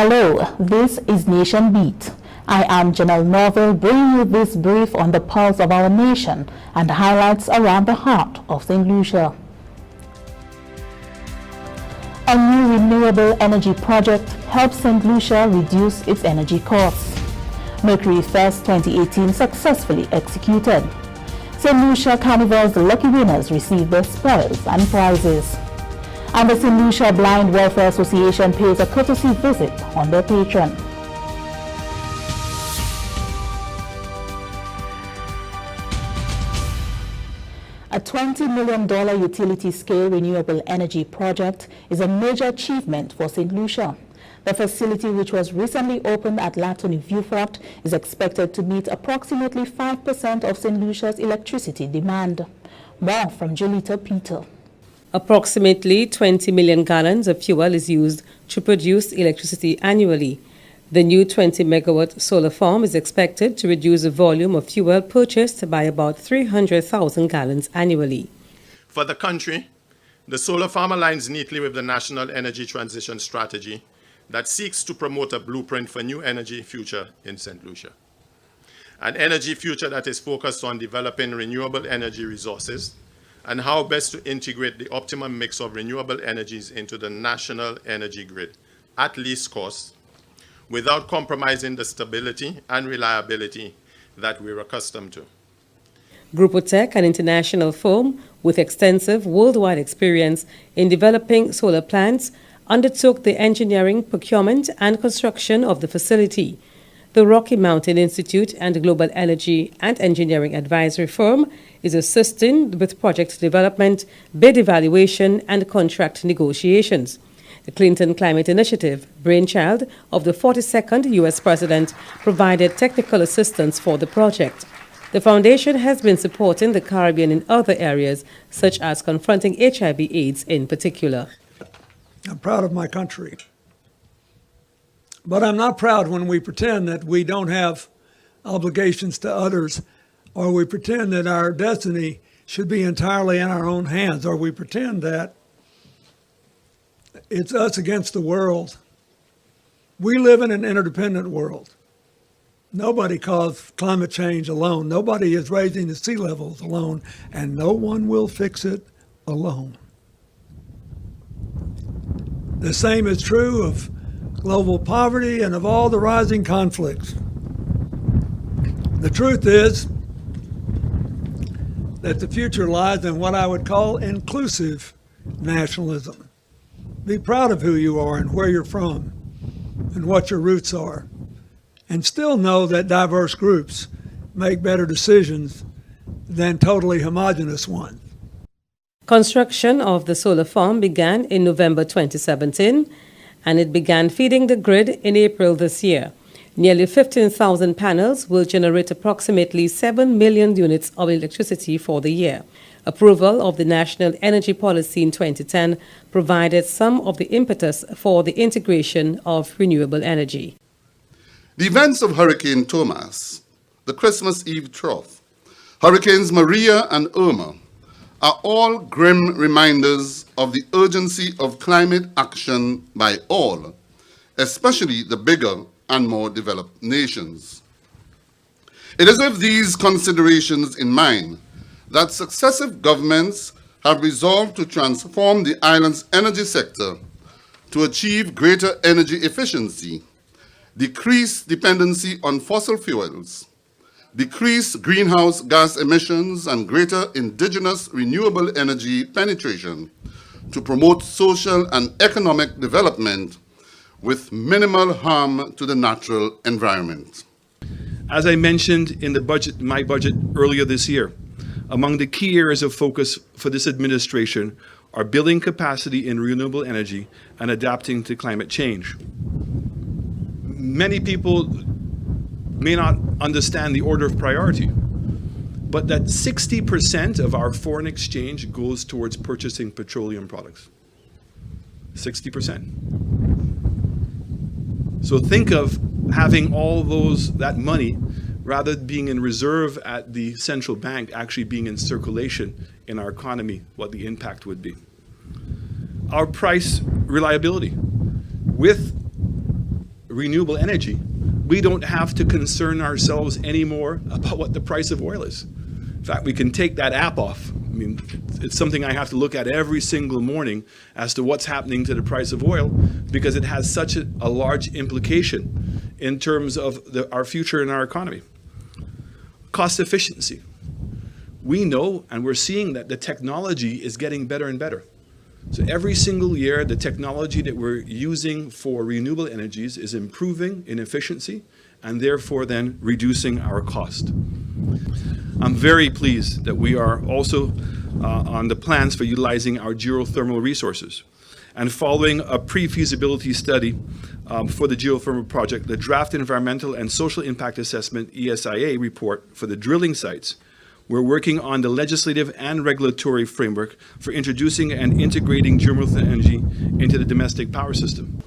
Hello, this is Nation Beat. I am Janelle Norville, bringing you this brief on the pulse of our nation and highlights around the heart of St. Lucia. A new renewable energy project helps St. Lucia reduce its energy costs. Mercury Fest 2018 successfully executed. St. Lucia Carnival's lucky winners received their spoils and prizes. And the St. Lucia Blind Welfare Association pays a courtesy visit on their patron. A $20 million utility-scale renewable energy project is a major achievement for St. Lucia. The facility, which was recently opened at Latony Viewfort, is expected to meet approximately 5% of St. Lucia's electricity demand. More from Julita Peter. Approximately 20 million gallons of fuel is used to produce electricity annually. The new 20-megawatt solar farm is expected to reduce the volume of fuel purchased by about 300,000 gallons annually. For the country, the solar farm aligns neatly with the National Energy Transition Strategy that seeks to promote a blueprint for new energy future in St. Lucia. An energy future that is focused on developing renewable energy resources and how best to integrate the optimum mix of renewable energies into the national energy grid at least cost, without compromising the stability and reliability that we're accustomed to. Grupo Tech, an international firm with extensive worldwide experience in developing solar plants, undertook the engineering, procurement, and construction of the facility. The Rocky Mountain Institute and the Global Energy and Engineering Advisory Firm is assisting with project development, bid evaluation, and contract negotiations. The Clinton Climate Initiative, brainchild of the 42nd U.S. President, provided technical assistance for the project. The foundation has been supporting the Caribbean in other areas, such as confronting HIV/AIDS in particular. I'm proud of my country. But I'm not proud when we pretend that we don't have obligations to others, or we pretend that our destiny should be entirely in our own hands, or we pretend that it's us against the world. We live in an interdependent world. Nobody caused climate change alone. Nobody is raising the sea levels alone, and no one will fix it alone. The same is true of global poverty and of all the rising conflicts. The truth is that the future lies in what I would call inclusive nationalism. Be proud of who you are and where you're from and what your roots are, and still know that diverse groups make better decisions than totally homogeneous ones. Construction of the solar farm began in November 2017, and it began feeding the grid in April this year. Nearly 15,000 panels will generate approximately 7 million units of electricity for the year. Approval of the National Energy Policy in 2010 provided some of the impetus for the integration of renewable energy. The events of Hurricane Thomas, the Christmas Eve trough, Hurricanes Maria and Irma are all grim reminders of the urgency of climate action by all, especially the bigger and more developed nations. It is with these considerations in mind that successive governments have resolved to transform the island's energy sector to achieve greater energy efficiency, decrease dependency on fossil fuels, decrease greenhouse gas emissions, and greater indigenous renewable energy penetration to promote social and economic development with minimal harm to the natural environment. As I mentioned in my budget earlier this year, among the key areas of focus for this administration are building capacity in renewable energy and adapting to climate change. Many people may not understand the order of priority, but that 60% of our foreign exchange goes towards purchasing petroleum products. 60%. So think of having all that money, rather than being in reserve at the central bank, actually being in circulation in our economy, what the impact would be. Our price reliability. With renewable energy, we don't have to concern ourselves anymore about what the price of oil is. In fact, we can take that app off. I mean, it's something I have to look at every single morning as to what's happening to the price of oil, because it has such a large implication in terms of our future in our economy. Cost efficiency. We know and we're seeing that the technology is getting better and better. So every single year, the technology that we're using for renewable energies is improving in efficiency and therefore then reducing our cost. I'm very pleased that we are also on the plans for utilizing our geothermal resources. And following a pre-feasibility study for the geothermal project, the Draft Environmental and Social Impact Assessment, ESIA, report for the drilling sites, we're working on the legislative and regulatory framework for introducing and integrating geothermal energy into the domestic power system.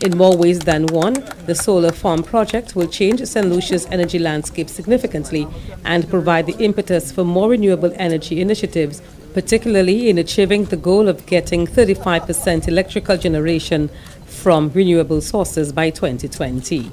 In more ways than one, the solar farm project will change St. Lucia's energy landscape significantly and provide the impetus for more renewable energy initiatives, particularly in achieving the goal of getting 35% electrical generation from renewable sources by 2020.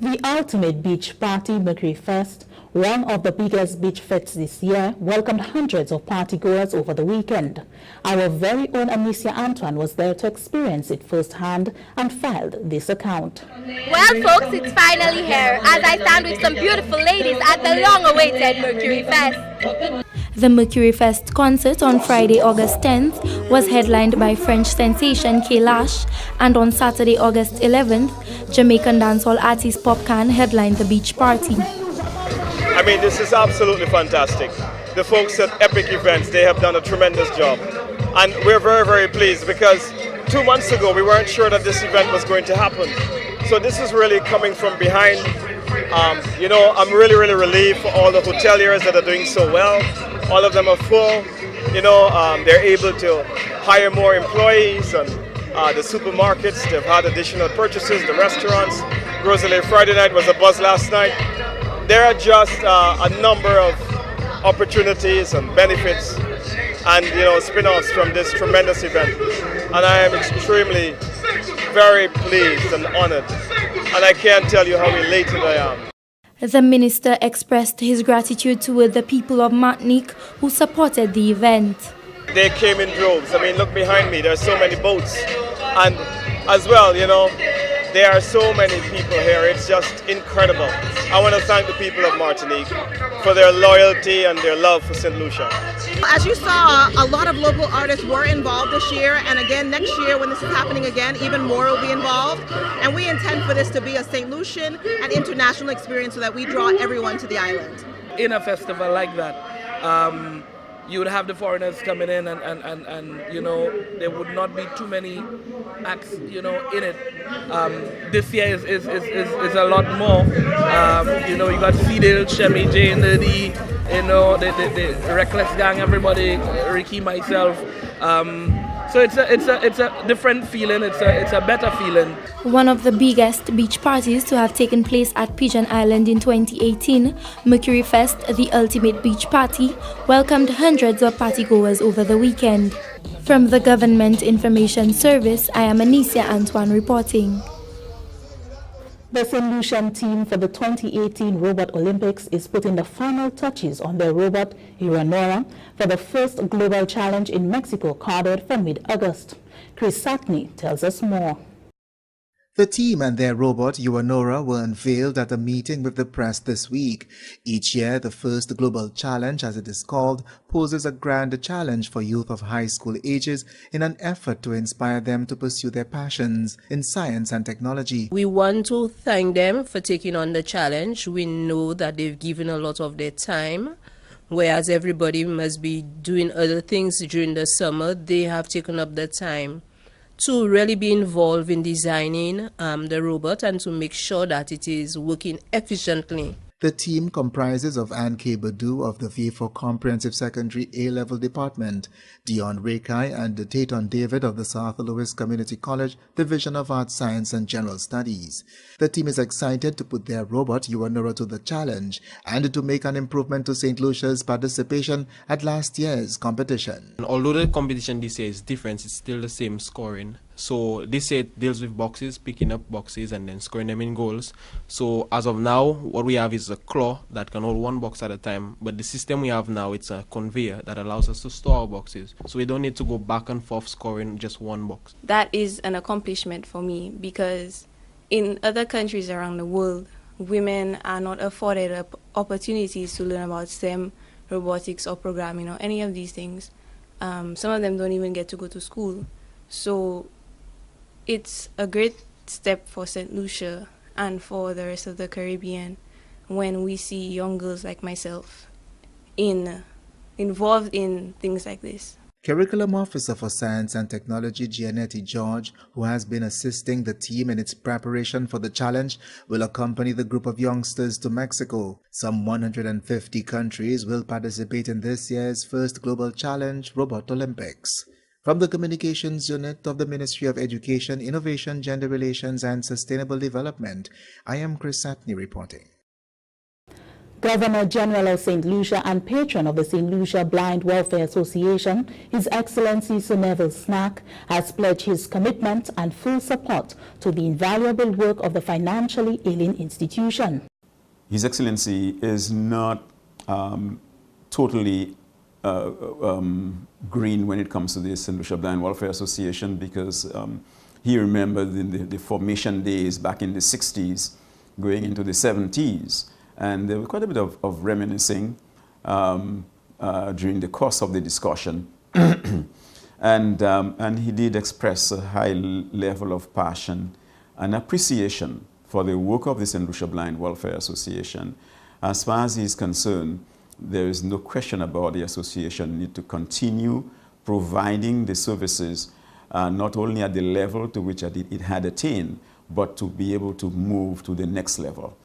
The ultimate beach party, Mercury Fest, one of the biggest beach fests this year, welcomed hundreds of partygoers over the weekend. Our very own Anicia Antoine was there to experience it firsthand and filed this account. Well, folks, it's finally here as I stand with some beautiful ladies at the long-awaited Mercury Fest. The Mercury Fest concert on Friday, August 10th was headlined by French sensation K-Lash, and on Saturday, August 11th, Jamaican dancehall artist Popcan headlined the beach party. I mean, this is absolutely fantastic. The folks at Epic Events, they have done a tremendous job. And we're very, very pleased because 2 months ago, we weren't sure that this event was going to happen. So this is really coming from behind. You know, I'm really, really relieved for all the hoteliers that are doing so well. All of them are full. You know, they're able to hire more employees, and the supermarkets, they've had additional purchases, the restaurants. Rosalie, Friday night was a buzz last night. There are just a number of opportunities and benefits and, you know, spin-offs from this tremendous event. And I am extremely, very pleased and honored. And I can't tell you how elated I am. The minister expressed his gratitude toward the people of Martinique who supported the event. They came in droves. I mean, look behind me, there are so many boats. And as well, you know, there are so many people here. It's just incredible. I want to thank the people of Martinique for their loyalty and their love for St. Lucia. As you saw, a lot of local artists were involved this year, and again next year when this is happening again, even more will be involved. And we intend for this to be a St. Lucian and international experience so that we draw everyone to the island. In a festival like that, you would have the foreigners coming in and you know, there would not be too many acts, you know, in it. This year is a lot more. You know, you got Fidel, Shemi, J, Nerdy, you know, the Reckless Gang, everybody, Ricky, myself. So it's a different feeling. It's a better feeling. One of the biggest beach parties to have taken place at Pigeon Island in 2018, Mercury Fest, the ultimate beach party, welcomed hundreds of partygoers over the weekend. From the Government Information Service, I am Anicia Antoine reporting. The St. Lucian team for the 2018 Robot Olympics is putting the final touches on their robot, Eleonora, for the first global challenge in Mexico, carded for mid-August. Chris Sackney tells us more. The team and their robot, Eleonora, were unveiled at a meeting with the press this week. Each year, the first global challenge, as it is called, poses a grand challenge for youth of high school ages in an effort to inspire them to pursue their passions in science and technology. We want to thank them for taking on the challenge. We know that they've given a lot of their time. Whereas everybody must be doing other things during the summer, they have taken up the time to really be involved in designing the robot and to make sure that it is working efficiently. The team comprises of Ann K. Badu of the V4 Comprehensive Secondary A-Level Department, Dion Rakai and Taton David of the South Louis Community College Division of Arts, Science and General Studies. The team is excited to put their robot Uanura to the challenge and to make an improvement to St. Lucia's participation at last year's competition. Although the competition this year is different, it's still the same scoring. So this year it deals with boxes, picking up boxes and then scoring them in goals. So as of now, what we have is a claw that can hold one box at a time. But the system we have now, it's a conveyor that allows us to store our boxes. So we don't need to go back and forth scoring just one box. That is an accomplishment for me because in other countries around the world, women are not afforded opportunities to learn about STEM, robotics or programming or any of these things. Some of them don't even get to go to school. So it's a great step for St. Lucia and for the rest of the Caribbean when we see young girls like myself involved in things like this. Curriculum Officer for Science and Technology Gianetti George, who has been assisting the team in its preparation for the challenge, will accompany the group of youngsters to Mexico. Some 150 countries will participate in this year's first Global Challenge Robot Olympics. From the Communications Unit of the Ministry of Education, Innovation, Gender Relations and Sustainable Development, I am Chris Sapney reporting. Governor General of St. Lucia and patron of the St. Lucia Blind Welfare Association, His Excellency Sir Neville Snack, has pledged his commitment and full support to the invaluable work of the financially ailing institution. His Excellency is not totally green when it comes to the St. Lucia Blind Welfare Association because he remembered the formation days back in the 60s, going into the 70s. And there was quite a bit of reminiscing during the course of the discussion. and he did express a high level of passion and appreciation for the work of the St. Lucia Blind Welfare Association. As far as he's concerned, there is no question about the association need to continue providing the services not only at the level to which it had attained, but to be able to move to the next level.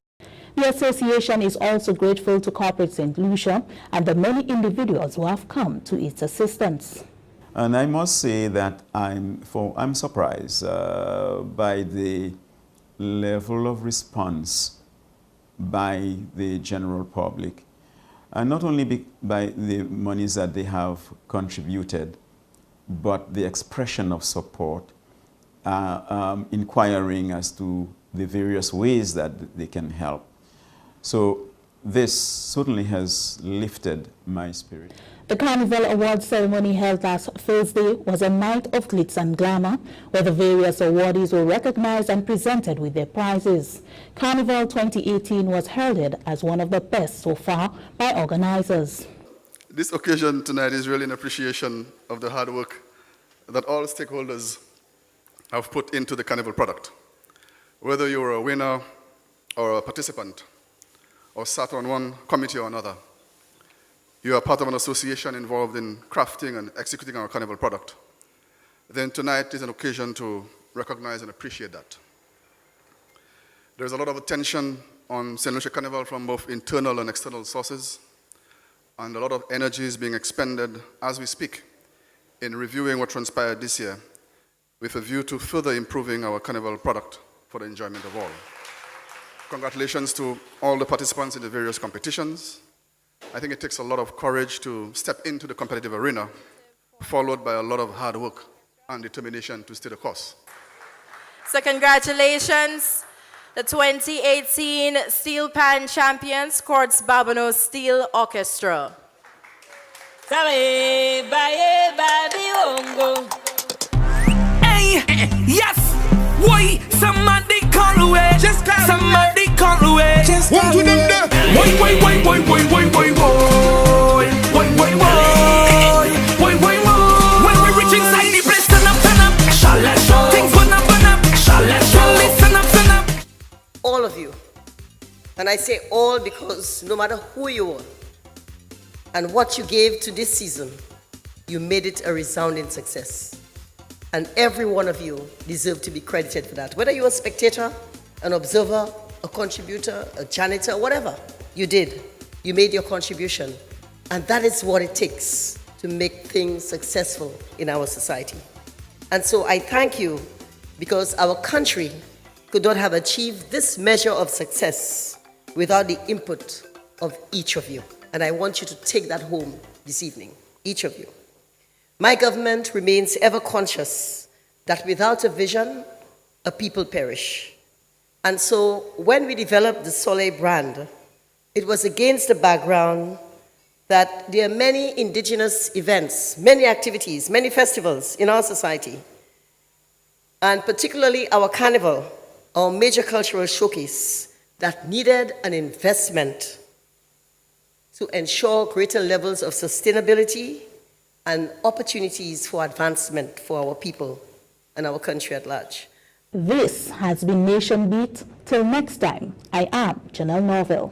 The association is also grateful to Corporate St. Lucia and the many individuals who have come to its assistance. And I must say that I'm surprised by the level of response by the general public, and not only by the monies that they have contributed, but the expression of support, inquiring as to the various ways that they can help. So this certainly has lifted my spirit. The Carnival Awards ceremony held last Thursday was a night of glitz and glamour, where the various awardees were recognized and presented with their prizes. Carnival 2018 was heralded as one of the best so far by organizers. This occasion tonight is really an appreciation of the hard work that all stakeholders have put into the Carnival product. Whether you're a winner or a participant, or sat on one committee or another, you are part of an association involved in crafting and executing our Carnival product, then tonight is an occasion to recognize and appreciate that. There's a lot of attention on St. Lucia Carnival from both internal and external sources, and a lot of energy is being expended as we speak in reviewing what transpired this year with a view to further improving our Carnival product for the enjoyment of all. Congratulations to all the participants in the various competitions. I think it takes a lot of courage to step into the competitive arena, followed by a lot of hard work and determination to stay the course. So congratulations, the 2018 Steel Pan champions, Quartz Babano Steel Orchestra. Hey, yes! Why somebody call away? Somebody call away. One to them there. Why. When we reach inside the place, turn up. Things burn up. Turn up. All of you, and I say all because no matter who you are and what you gave to this season, you made it a resounding success. And every one of you deserve to be credited for that. Whether you're a spectator, an observer, a contributor, a janitor, whatever. You did. You made your contribution. And that is what it takes to make things successful in our society. And so I thank you, because our country could not have achieved this measure of success without the input of each of you. And I want you to take that home this evening, each of you. My government remains ever conscious that without a vision, a people perish. And so when we developed the Soleil brand, it was against the background that there are many indigenous events, many activities, many festivals in our society, and particularly our carnival, our major cultural showcase, that needed an investment to ensure greater levels of sustainability and opportunities for advancement for our people and our country at large. This has been Nation Beat. Till next time, I am Janelle Norville.